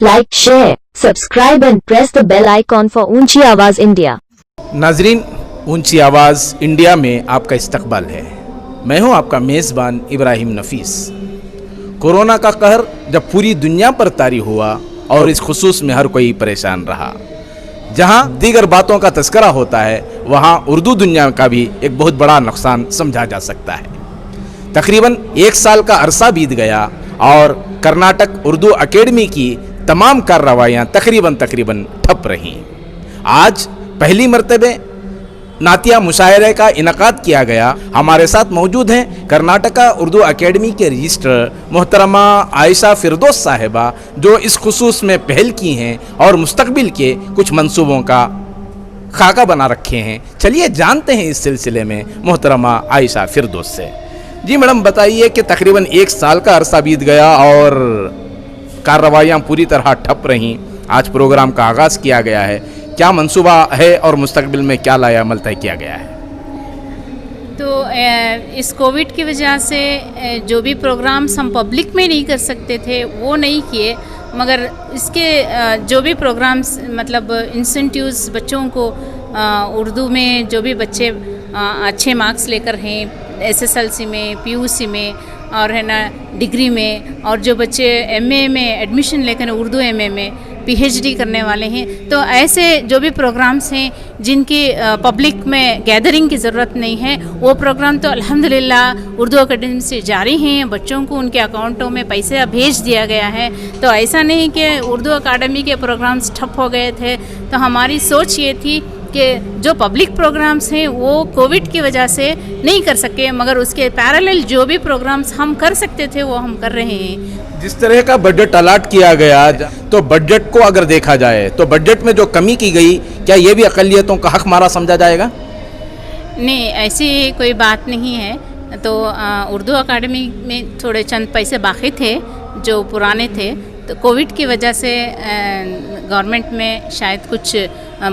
like, share, subscribe and press the bell icon for ऊंची आवाज India. नाजरीन, ऊंची आवाज़ इंडिया में आपका इस्तकबाल है। मैं हूं आपका मेज़बान इब्राहिम नफीस। कोरोना का कहर जब पूरी दुनिया पर तारी हुआ और इस खुसूस में हर कोई परेशान रहा, जहां दीगर बातों का तस्करा होता है वहां उर्दू दुनिया का भी एक बहुत बड़ा नुकसान समझा जा सकता है। तकरीबन 1 साल का अरसा बीत गया और कर्नाटक उर्दू अकेडमी की तमाम कार्रवाइयाँ तकरीबन ठप रहीं। आज पहली मरतबे नातिया मुशायरे का इनकाद किया गया। हमारे साथ मौजूद हैं कर्नाटका उर्दू अकेडमी के रजिस्ट्रार मोहतरमा आयशा फिरदौस साहिबा, जो इस खुसूस में पहल की हैं और मुस्तकबिल के कुछ मंसूबों का खाका बना रखे हैं। चलिए जानते हैं इस सिलसिले में मोहतरमा आयशा फिरदौस से। जी मैडम, बताइए कि तकरीबन 1 साल का अरसा बीत गया और कार्रवाइयाँ पूरी तरह ठप रहीं। आज प्रोग्राम का आगाज़ किया गया है, क्या मंसूबा है और मुस्तकबिल में क्या लाया अमल तय किया गया है? तो इस कोविड की वजह से जो भी प्रोग्राम्स हम पब्लिक में नहीं कर सकते थे वो नहीं किए, मगर इसके जो भी प्रोग्राम्स मतलब इंसेंटिव्स बच्चों को उर्दू में जो भी बच्चे अच्छे मार्क्स लेकर हैं एसएसएलसी में, पीयूसी में और है ना डिग्री में, और जो बच्चे एमए में एडमिशन लेकर उर्दू एमए में पीएचडी करने वाले हैं, तो ऐसे जो भी प्रोग्राम्स हैं जिनकी पब्लिक में गैदरिंग की ज़रूरत नहीं है, वो प्रोग्राम तो अल्हम्दुलिल्लाह उर्दू अकेडमी से जारी हैं। बच्चों को उनके अकाउंटों में पैसे भेज दिया गया है। तो ऐसा नहीं कि उर्दू अकेडमी के प्रोग्राम्स ठप हो गए थे। तो हमारी सोच ये थी कि जो पब्लिक प्रोग्राम्स हैं वो कोविड की वजह से नहीं कर सके, मगर उसके पैरेलल जो भी प्रोग्राम्स हम कर सकते थे वो हम कर रहे हैं। जिस तरह का बजट अलाट किया गया, तो बजट को अगर देखा जाए तो बजट में जो कमी की गई, क्या ये भी अक़लियतों का हक मारा समझा जाएगा? नहीं, ऐसी कोई बात नहीं है। तो उर्दू अकेडमी में थोड़े चंद पैसे बाकी थे जो पुराने थे, तो कोविड की वजह से गवर्नमेंट में शायद कुछ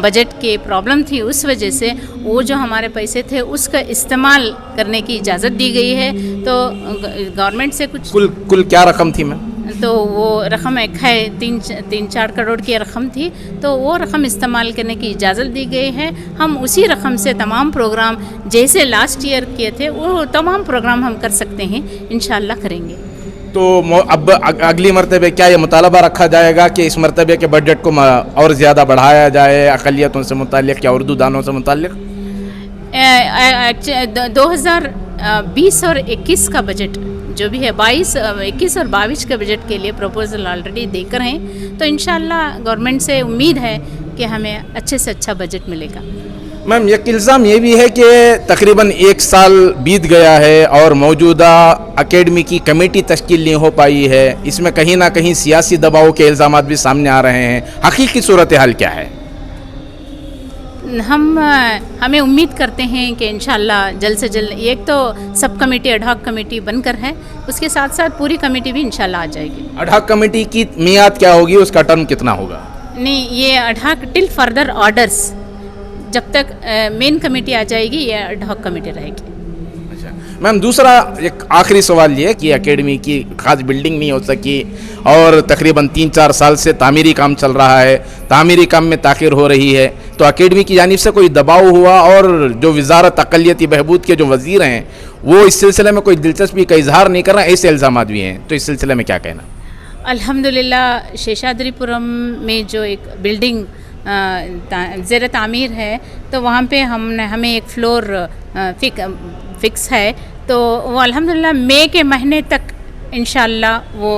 बजट की प्रॉब्लम थी, उस वजह से वो जो हमारे पैसे थे उसका इस्तेमाल करने की इजाज़त दी गई है। तो गवर्नमेंट से कुछ कुल क्या रकम थी मैम? तो वो रकम एक है 3-4 करोड़ की रकम थी, तो वो रकम इस्तेमाल करने की इजाज़त दी गई है। हम उसी रकम से तमाम प्रोग्राम जैसे लास्ट ईयर किए थे वो तमाम प्रोग्राम हम कर सकते हैं, इंशाअल्लाह करेंगे। तो अब अगली मरतबे क्या ये मुतालबा रखा जाएगा कि इस मरतबे के बजट को और ज़्यादा बढ़ाया जाए अक़लियतों से मुताल्लिक़ या उर्दू दानों से मुताल्लिक़? 2020 और 21 का बजट जो भी है 21 और 22 के बजट के लिए प्रपोजल ऑलरेडी देकर हैं। तो इंशाअल्लाह गवर्नमेंट से उम्मीद है कि हमें अच्छे से अच्छा बजट मिलेगा। मैम, एक इल्ज़ाम ये भी है कि तकरीबन 1 साल बीत गया है और मौजूदा अकेडमी की कमेटी तश्कील नहीं हो पाई है। इसमें कहीं ना कहीं सियासी दबाव के इल्ज़ामात भी सामने आ रहे हैं। हकीकी सूरत हाल क्या है? हमें उम्मीद करते हैं कि इंशाअल्लाह जल्द से जल्द एक तो सब कमेटी एडहॉक कमेटी बनकर है, उसके साथ साथ पूरी कमेटी भी इंशाअल्लाह आ जाएगी। एडहॉक कमेटी की मियाद क्या होगी, उसका टर्म कितना होगा? नहीं, ये एडहॉक टिल फर्दर ऑर्डर्स, जब तक मेन कमेटी आ जाएगी ये एडहॉक कमेटी रहेगी। अच्छा मैम, दूसरा एक आखिरी सवाल ये कि अकेडमी की खास बिल्डिंग नहीं हो सकी और तकरीबन 3-4 साल से तामीरी काम चल रहा है, तामीरी काम में ताख़ीर हो रही है, तो अकेडमी की जानिब से कोई दबाव हुआ और जो वज़ारत अक़लियती बहबूद के जो वज़ीर हैं वो इस सिलसिले में कोई दिलचस्पी का इजहार नहीं कर रहे हैं, ऐसे इल्ज़ामात भी हैं, तो इस सिलसिले में क्या कहना? अल्हम्दुलिल्लाह शेषाद्रीपुरम में जो एक बिल्डिंग ज़ेर तामीर है, तो वहाँ पे हमें एक फ्लोर फिक्स है, तो वो अल्हम्दुलिल्लाह मई के महीने तक इंशाअल्लाह वो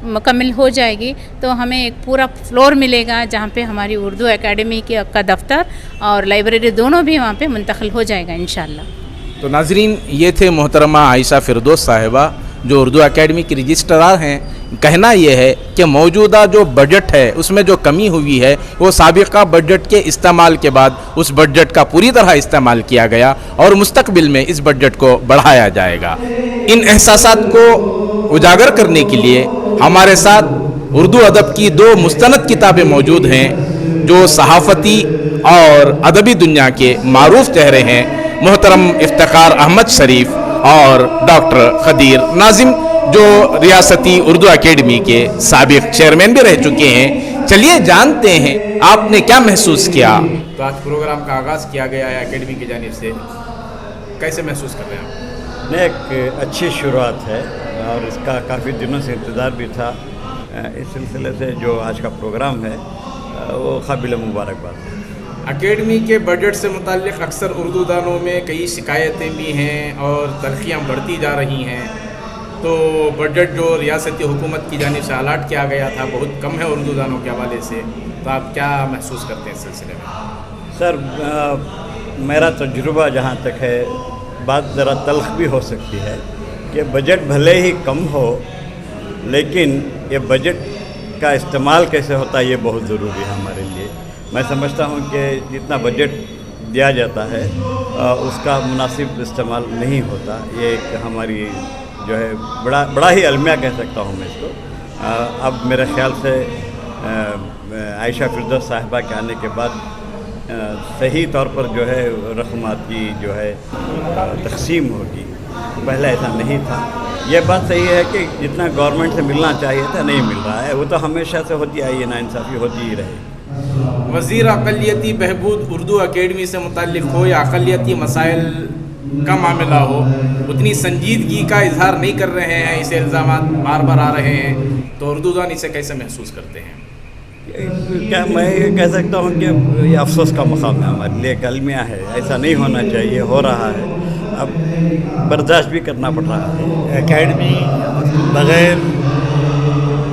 मुकम्मल हो जाएगी। तो हमें एक पूरा फ्लोर मिलेगा जहाँ पे हमारी उर्दू एकेडमी का दफ्तर और लाइब्रेरी दोनों भी वहाँ पे मुंतकिल हो जाएगा इंशाअल्लाह। तो नाजरीन, ये थे मोहतरमा आयशा फिरदौस साहिबा जो उर्दू एकेडमी की रजिस्ट्रार हैं। कहना यह है कि मौजूदा जो बजट है उसमें जो कमी हुई है वो साबिक़ा बजट के इस्तेमाल के बाद उस बजट का पूरी तरह इस्तेमाल किया गया और मुस्तकबिल में इस बजट को बढ़ाया जाएगा। इन एहसासात को उजागर करने के लिए हमारे साथ उर्दू अदब की 2 मुस्तनद किताबें मौजूद हैं जो सहाफ़ती और अदबी दुनिया के मारूफ चेहरे हैं, मोहतरम इफ्तिखार अहमद शरीफ और डॉक्टर खदीर नाजिम, जो रियासती उर्दू एकेडमी के साबिक चेयरमैन भी रह चुके हैं। चलिए जानते हैं आपने क्या महसूस किया। तो आज प्रोग्राम का आगाज़ किया गया है एकेडमी की जानिब से, कैसे महसूस कर रहे हैं आप? नहीं, एक अच्छी शुरुआत है और इसका काफ़ी दिनों से इंतज़ार भी था। इस सिलसिले से जो आज का प्रोग्राम है वो काबिल मुबारकबाद है। एकेडमी के बजट से मुताल्लिक़ अक्सर उर्दू दानों में कई शिकायतें भी हैं और तलखियाँ बढ़ती जा रही हैं। तो बजट जो रियासती हुकूमत की जानिब से अलाट किया गया था बहुत कम है उर्दू दानों के हवाले से, तो आप क्या महसूस करते हैं इस सिलसिले में? सर, मेरा तजुर्बा जहाँ तक है, बात ज़रा तल्ख भी हो सकती है कि बजट भले ही कम हो, लेकिन ये बजट का इस्तेमाल कैसे होता है ये बहुत ज़रूरी है हमारे लिए। मैं समझता हूँ कि जितना बजट दिया जाता है उसका मुनासिब इस्तेमाल नहीं होता। ये एक हमारी जो है बड़ा ही अलमिया कह सकता हूँ मैं इसको। अब मेरे ख़्याल से आयशा फिरदौस साहिबा के आने के बाद सही तौर पर जो है रकमात की जो है तकसीम होगी, पहले ऐसा नहीं था। ये बात सही है कि जितना गवर्नमेंट से मिलना चाहिए था नहीं मिल रहा है, वो तो हमेशा से होती आई है, नाइंसाफ़ी होती ही रही। वज़ीर अक़लियती बहबूद उर्दू एकेडमी से मुताल्लिक़ हो या अक़लियती मसाइल का मामला हो, उतनी संजीदगी का इजहार नहीं कर रहे हैं, इसे इल्ज़ामात बार बार आ रहे हैं, तो उर्दू दान इसे कैसे महसूस करते हैं? क्या मैं ये कह सकता हूँ कि ये अफसोस का मकाम है हमारे लिए, अलमिया है, ऐसा नहीं होना चाहिए, हो रहा है, अब बर्दाश्त भी करना पड़ रहा है। एकेडमी बग़ैर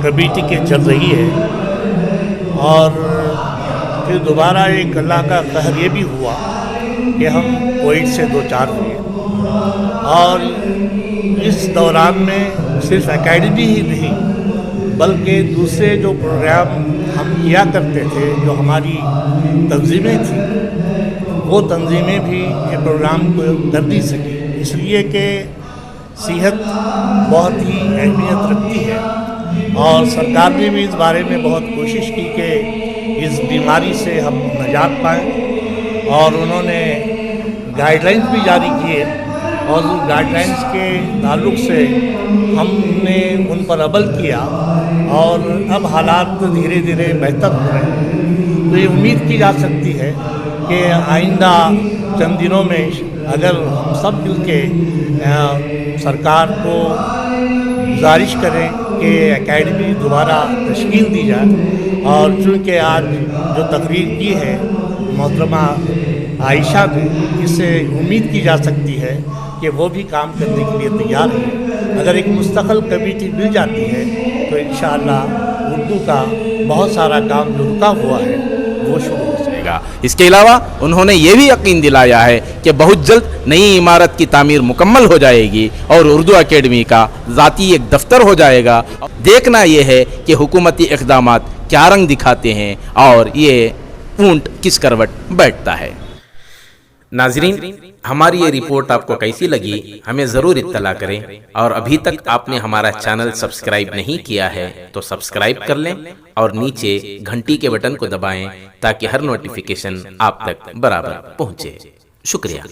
कमेटी के चल रही है और फिर दोबारा एक अल्लाह का कहर ये भी हुआ कि हम कोविड से दो चार हुए और इस दौरान में सिर्फ एकेडमी ही नहीं बल्कि दूसरे जो प्रोग्राम हम किया करते थे, जो हमारी तंजीमें थी, वो तंजीमें भी ये प्रोग्राम को कर नहीं सकी, इसलिए कि सेहत बहुत ही अहमियत रखती है और सरकार ने भी इस बारे में बहुत कोशिश की कि इस बीमारी से हम निजात पाएँ और उन्होंने गाइडलाइंस भी जारी किए और उस गाइडलाइंस के ताल्लुक से हमने उन पर अमल किया और अब हालात धीरे धीरे बेहतर हो रहे हैं। तो ये उम्मीद की जा सकती है कि आइंदा चंद दिनों में अगर हम सब मिल के सरकार को गुजारिश करें कि एकेडमी दोबारा तश्कील दी जाए और चूँकि आज जो तकरीर की है मोहतरमा आयशा ने, इससे उम्मीद की जा सकती है कि वो भी काम करने के लिए तैयार है। अगर एक मुस्तक़िल कमेटी मिल जाती है तो इंशाअल्लाह उर्दू का बहुत सारा काम जो रुका हुआ है वो शुरू हो जाएगा। इसके अलावा उन्होंने ये भी यकीन दिलाया है कि बहुत जल्द नई इमारत की तामीर मुकम्मल हो जाएगी और उर्दू एकेडमी का ज़ाती एक दफ्तर हो जाएगा। देखना ये है कि हुकूमती इक़दामात क्या रंग दिखाते हैं और ये ऊंट किस करवट बैठता है। नाज़रीन, हमारी ये रिपोर्ट आपको कैसी लगी हमें ज़रूर इत्तला करें और अभी तक आपने हमारा चैनल सब्सक्राइब नहीं किया है तो सब्सक्राइब कर लें और नीचे घंटी के बटन को दबाएं ताकि हर नोटिफिकेशन आप तक बराबर पहुंचे। शुक्रिया।